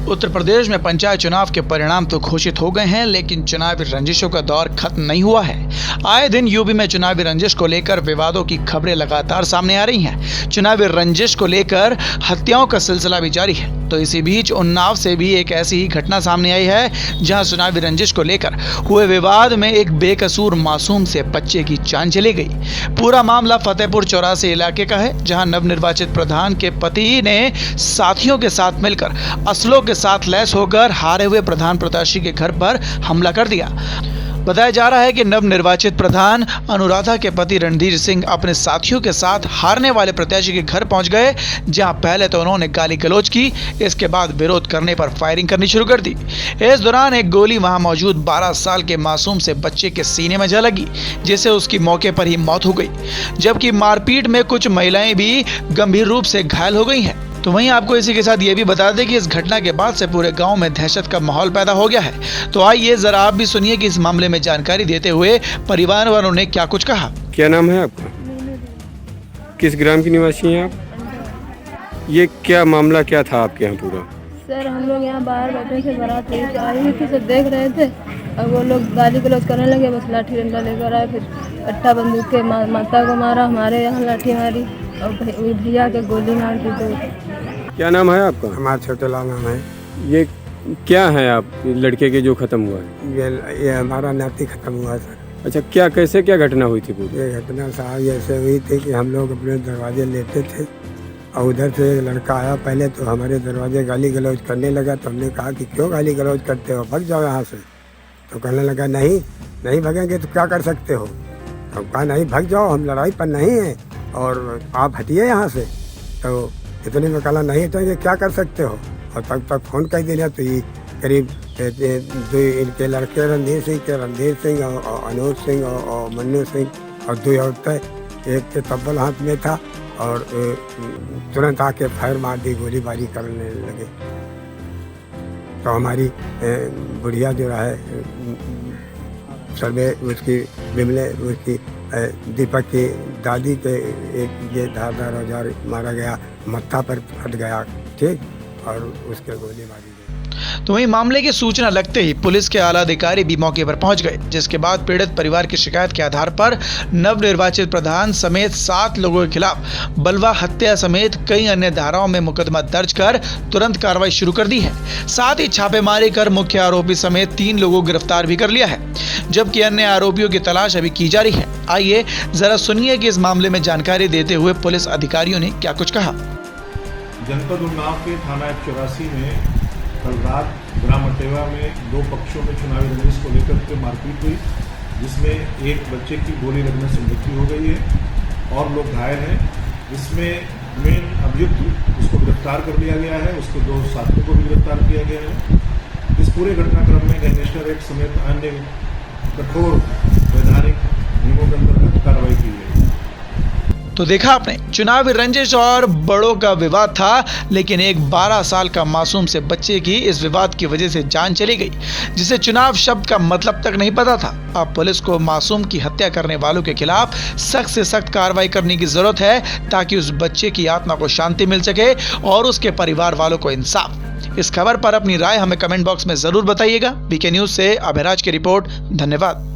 उत्तर प्रदेश में पंचायत चुनाव के परिणाम तो घोषित हो गए हैं, लेकिन चुनावी रंजिशों का दौर खत्म नहीं हुआ है। आए दिन यूपी में चुनावी रंजिश को लेकर विवादों की खबरें लगातार सामने आ रही हैं। चुनावी रंजिश को लेकर हत्याओं का सिलसिला भी जारी है। तो इसी बीच उन्नाव से भी एक ऐसी ही घटना सामने आई है, जहां चुनावी रंजिश को लेकर हुए विवाद में एक बेकसूर मासूम से बच्चे की जान चली गई। पूरा मामला फतेहपुर चौरासी इलाके का है, जहां नवनिर्वाचित प्रधान के पति ने साथियों के साथ मिलकर असलों के साथ लैस होकर हारे हुए प्रधान प्रत्याशी के घर पर हमला कर दिया। बताया जा रहा है कि नवनिर्वाचित प्रधान अनुराधा के पति रणधीर सिंह अपने साथियों के साथ हारने वाले प्रत्याशी के घर पहुंच गए, जहां पहले तो उन्होंने गाली गलौज की, इसके बाद विरोध करने पर फायरिंग करनी शुरू कर दी। इस दौरान एक गोली वहां मौजूद 12 साल के मासूम से बच्चे के सीने में जा लगी, जिससे उसकी मौके पर ही मौत हो गई, जबकि मारपीट में कुछ महिलाएं भी गंभीर रूप से घायल हो गई हैं। तो वहीं आपको इसी के साथ ये भी बता दें कि इस घटना के बाद से पूरे गांव में दहशत का माहौल पैदा हो गया है। तो आइए जरा आप भी सुनिए कि इस मामले में जानकारी देते हुए परिवार वालों ने क्या कुछ कहा। क्या नाम है आपका? किस ग्राम की निवासी हैं आप? ये क्या मामला क्या था आपके यहाँ पूरा? सर, हम लोग यहाँ बाहर बैठे थे, बारात आई हुई थी, सब देख रहे थे और वो लोग गाली गलौज करने लगे। बस लाठी डंडा लेकर आए, फिर कट्टा बंदूक के माता को मारा, हमारे यहाँ लाठी मारी और भैया के गोली मार दी। तो क्या नाम है आपका? हमारा छोटे लाल नाम है। ये क्या है आप लड़के के जो खत्म हुआ है? ये हमारा नाती खत्म हुआ सर। अच्छा, क्या कैसे क्या घटना हुई थी पूरी? ये घटना साहब ऐसे हुई थी कि हम लोग अपने दरवाजे लेते थे और उधर से एक लड़का आया। पहले तो हमारे दरवाजे गाली गलौज करने लगा, तो हमने कहा कि क्यों गाली गलौज करते हो, भाग जाओ यहाँ से। तो कहने लगा नहीं नहीं भागेंगे तो क्या कर सकते हो। तो कहा नहीं भाग जाओ, हम लड़ाई पर नहीं हैं और आप हटिए यहाँ से। तो इतने में कहा नहीं तो ये क्या कर सकते हो। और तब तक फ़ोन कर दिया। तो ये करीब दो इनके लड़के रणधीर सिंह और अनूज सिंह और मन्नू सिंह और 2 औरतें, एक के तब्बल हाथ में था और तुरंत आके फायर मार दी, गोलीबारी करने लगे। तो हमारी बुढ़िया जो है सर्वे उसकी बिमले उसकी दीपक की दादी के एक ये धारदार औजार मारा गया, मत्था पर फट गया, ठीक, और उसके गोली मारी गई। तो वहीं मामले की सूचना लगते ही पुलिस के आला अधिकारी भी मौके पर पहुंच गए, जिसके बाद पीड़ित परिवार की शिकायत के आधार पर नवनिर्वाचित प्रधान समेत 7 लोगों के खिलाफ बलवा हत्या समेत कई अन्य धाराओं में मुकदमा दर्ज कर तुरंत कार्रवाई शुरू कर दी है। साथ ही छापेमारी कर मुख्य आरोपी समेत 3 लोगों को गिरफ्तार भी कर लिया है, जबकि अन्य आरोपियों की तलाश अभी की जा रही है। आइए जरा सुनिए कि इस मामले में जानकारी देते हुए पुलिस अधिकारियों ने क्या कुछ कहा। जनपद उन्नाव के थाना 84 में कल रात ग्राम अटेवा में 2 पक्षों में चुनावी रंजिश को लेकर के मारपीट हुई, जिसमें एक बच्चे की गोली लगने से मृत्यु हो गई है और लोग घायल हैं। इसमें मेन अभियुक्त उसको गिरफ्तार कर लिया गया है, उसके 2 साथियों को भी गिरफ्तार किया गया है। इस पूरे घटनाक्रम में गैंगस्टर एक्ट समेत अन्य कठोर वैधानिक नियमों के अंतर्गत कार्रवाई की गई। तो देखा आपने, चुनावी रंजिश और बड़ों का विवाद था, लेकिन एक 12 साल का मासूम से बच्चे की इस विवाद की वजह से जान चली गई, जिसे चुनाव शब्द का मतलब तक नहीं पता था। अब पुलिस को मासूम की हत्या करने वालों के खिलाफ सख्त से सख्त कार्रवाई करने की जरूरत है, ताकि उस बच्चे की आत्मा को शांति मिल सके और उसके परिवार वालों को इंसाफ। इस खबर पर अपनी राय हमें कमेंट बॉक्स में जरूर बताइएगा। बीके न्यूज से अभिराज की रिपोर्ट। धन्यवाद।